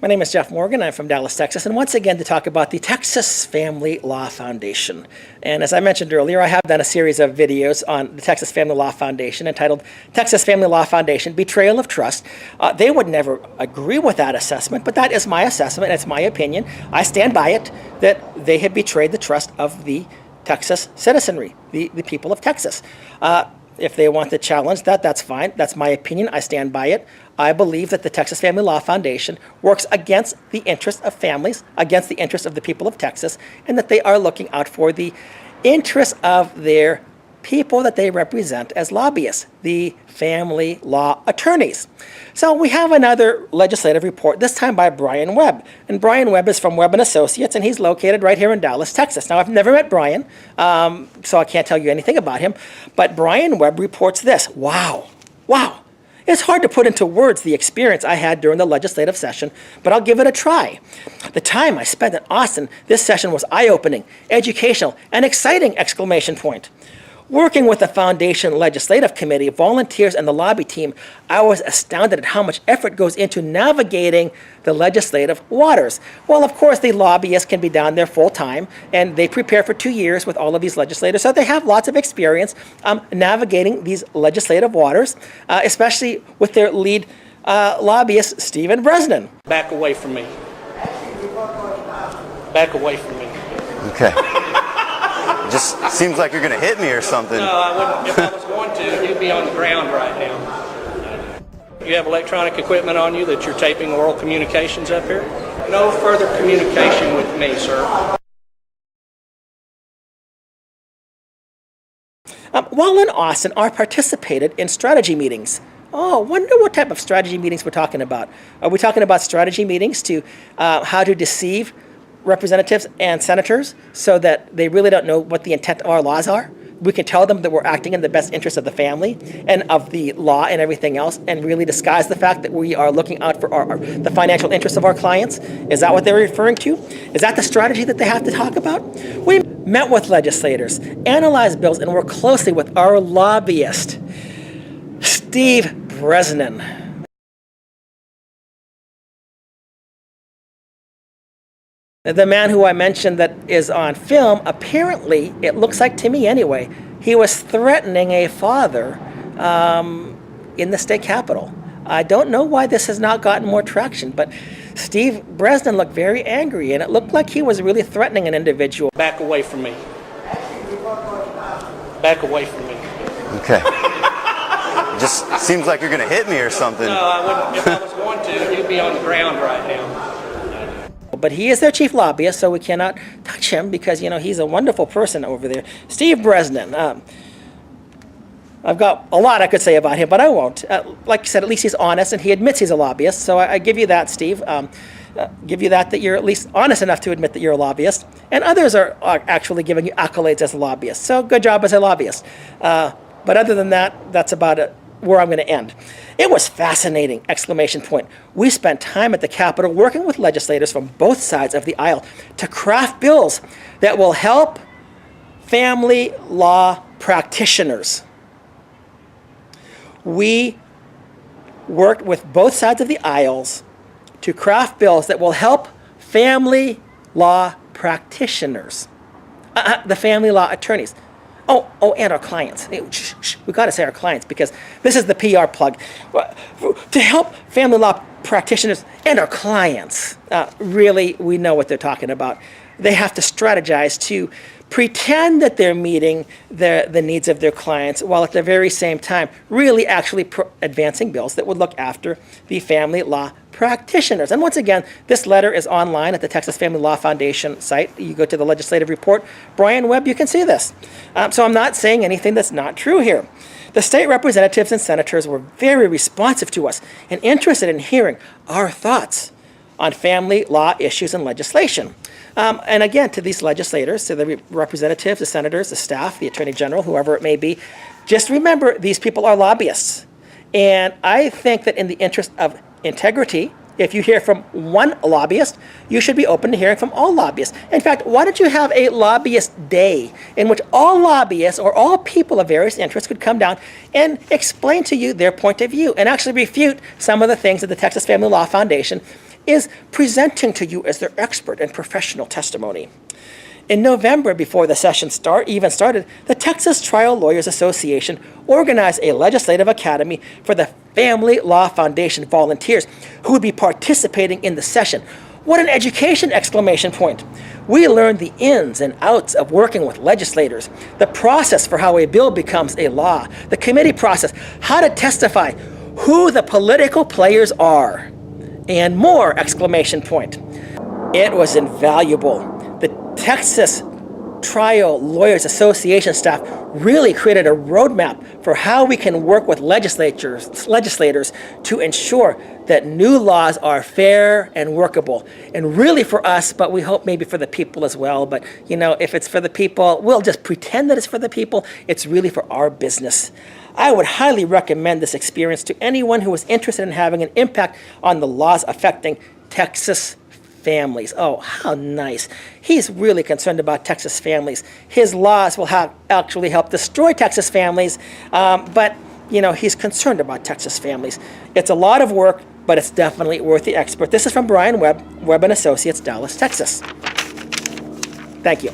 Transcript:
My name is Jeff Morgan. I'm from Dallas, Texas, and once again to talk about the Texas Family Law Foundation. And as I mentioned earlier, I have done a series of videos on the Texas Family Law Foundation entitled Texas Family Law Foundation, Betrayal of Trust. They would never agree with that assessment, but that is my assessment, it's my opinion. I stand by it that they have betrayed the trust of the Texas citizenry, the people of Texas. If they want to challenge that, that's fine. That's my opinion. I stand by it. I believe that the Texas Family Law Foundation works against the interests of families, against the interests of the people of Texas, and that they are looking out for the interests of their people that they represent as lobbyists, the family law attorneys. So we have another legislative report, this time by Brian Webb. And Brian Webb is from Webb & Associates, and he's located right here in Dallas, Texas. Now, I've never met Brian, so I can't tell you anything about him. But Brian Webb reports this. Wow. It's hard to put into words the experience I had during the legislative session, but I'll give it a try. The time I spent in Austin, this session was eye-opening, educational, and exciting! Working with the Foundation Legislative Committee, volunteers, and the lobby team, I was astounded at how much effort goes into navigating the legislative waters. Well, of course, the lobbyists can be down there full-time, and they prepare for 2 years with all of these legislators, so they have lots of experience navigating these legislative waters, especially with their lead lobbyist, Steve Bresnan. Back away from me. Back away from me. Okay. Just seems like you're going to hit me or something. No, I wouldn't. If I was going to, you'd be on the ground right now. You have electronic equipment on you that you're taping oral communications up here? No further communication with me, sir. While in Austin, I participated in strategy meetings. Oh, wonder what type of strategy meetings we're talking about. Are we talking about strategy meetings to how to deceive representatives and senators so that they really don't know what the intent of our laws are? We can tell them that we're acting in the best interest of the family and of the law and everything else, and really disguise the fact that we are looking out for the financial interests of our clients. Is that what they're referring to? Is that the strategy that they have to talk about? We met with legislators, analyzed bills, and worked closely with our lobbyist, Steve Bresnan. The man who I mentioned that is on film, apparently, it looks like to me anyway, he was threatening a father in the state capitol. I don't know why this has not gotten more traction, but Steve Bresnan looked very angry, and it looked like he was really threatening an individual. Back away from me. Back away from me. Okay. Just seems like you're going to hit me or something. No, I wouldn't. If I was going to, you'd be on the ground right now. But he is their chief lobbyist, so we cannot touch him because, you know, he's a wonderful person over there. Steve Bresnan. I've got a lot I could say about him, but I won't. Like I said, at least he's honest, and he admits he's a lobbyist. So I give you that, Steve. Give you that you're at least honest enough to admit that you're a lobbyist. And others are actually giving you accolades as a lobbyist. So good job as a lobbyist. But other than that, that's about it. Where I'm going to end. It was fascinating! We spent time at the Capitol working with legislators from both sides of the aisle to craft bills that will help family law practitioners. We worked with both sides of the aisles to craft bills that will help family law practitioners, the family law attorneys. Oh, and our clients. We got to say our clients because this is the PR plug. To help family law practitioners and our clients, really, we know what they're talking about. They have to strategize to pretend that they're meeting the needs of their clients while at the very same time really actually advancing bills that would look after the family law practitioners. And once again, this letter is online at the Texas Family Law Foundation site. You go to the legislative report. Brian Webb, you can see this. So I'm not saying anything that's not true here. The state representatives and senators were very responsive to us and interested in hearing our thoughts on family law issues and legislation. And again, to these legislators, to the representatives, the senators, the staff, the attorney general, whoever it may be, just remember these people are lobbyists. And I think that in the interest of integrity, if you hear from one lobbyist, you should be open to hearing from all lobbyists. In fact, why don't you have a lobbyist day in which all lobbyists or all people of various interests could come down and explain to you their point of view and actually refute some of the things that the Texas Family Law Foundation is presenting to you as their expert and professional testimony. In November, before the session even started, the Texas Trial Lawyers Association organized a legislative academy for the Family Law Foundation volunteers who would be participating in the session. What an education! Exclamation point. We learned the ins and outs of working with legislators, the process for how a bill becomes a law, the committee process, how to testify, who the political players are, and more! Exclamation point. It was invaluable. The Texas Trial Lawyers Association staff really created a roadmap for how we can work with legislators to ensure that new laws are fair and workable. And really for us, but we hope maybe for the people as well. But you know, if it's for the people, we'll just pretend that it's for the people. It's really for our business. I would highly recommend this experience to anyone who is interested in having an impact on the laws affecting Texas families. Oh, how nice. He's really concerned about Texas families. His laws will actually help destroy Texas families, but you know, he's concerned about Texas families. It's a lot of work, but it's definitely worth the expert. This is from Brian Webb, Webb & Associates, Dallas, Texas. Thank you.